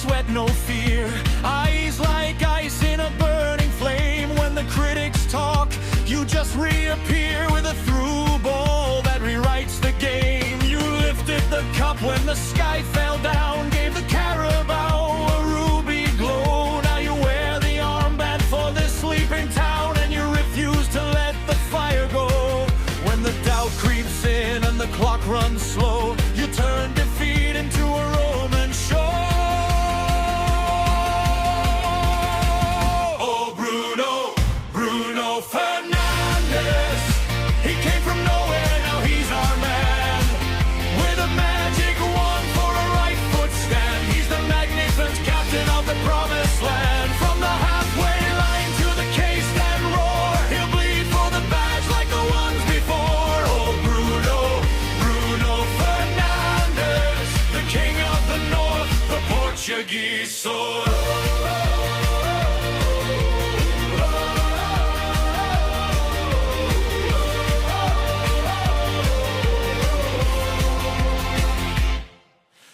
sweat, no fear. Eyes like ice in a burning flame. When the critics talk, you just reappear with a through ball that rewrites the game. You lifted the cup when the sky fell down, gave the Carabao a ruby glow. Now you wear the armband for this sleeping town, and you refuse to let the fire go. When the doubt creeps in and the clock runs slow, you turn defeat into a Roman show. Oh, Bruno Fernandes, he came from nowhere, now he's our man. With a magic wand for a right foot stand, he's the magnificent captain of the promised land. From the halfway line to the K-stand roar, he'll bleed for the badge like the ones before. Oh, Bruno Fernandes, the king of the north, the Portuguese sword.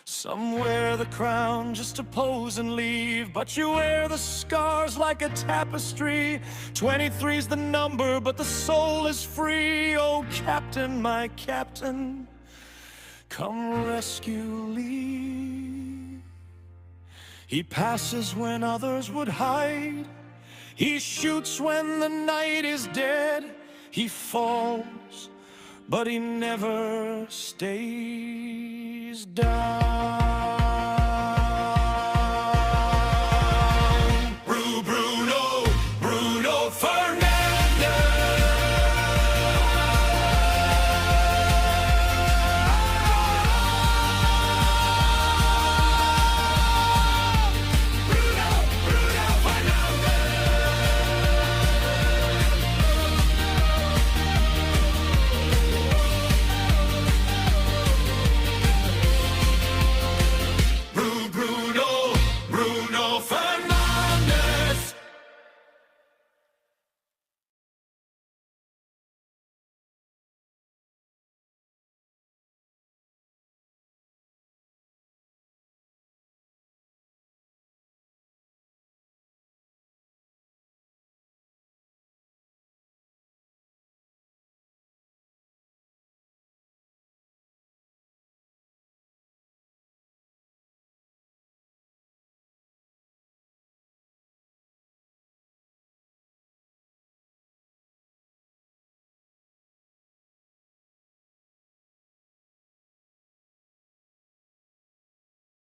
Some wear the crown just to pose and leave, but you wear the scars like a tapestry. 23's the number, but the soul is free. Oh, Captain, my Captain, come rescue Lee. He passes when others would hide. He shoots when the night is dead. He falls, but he never stays down.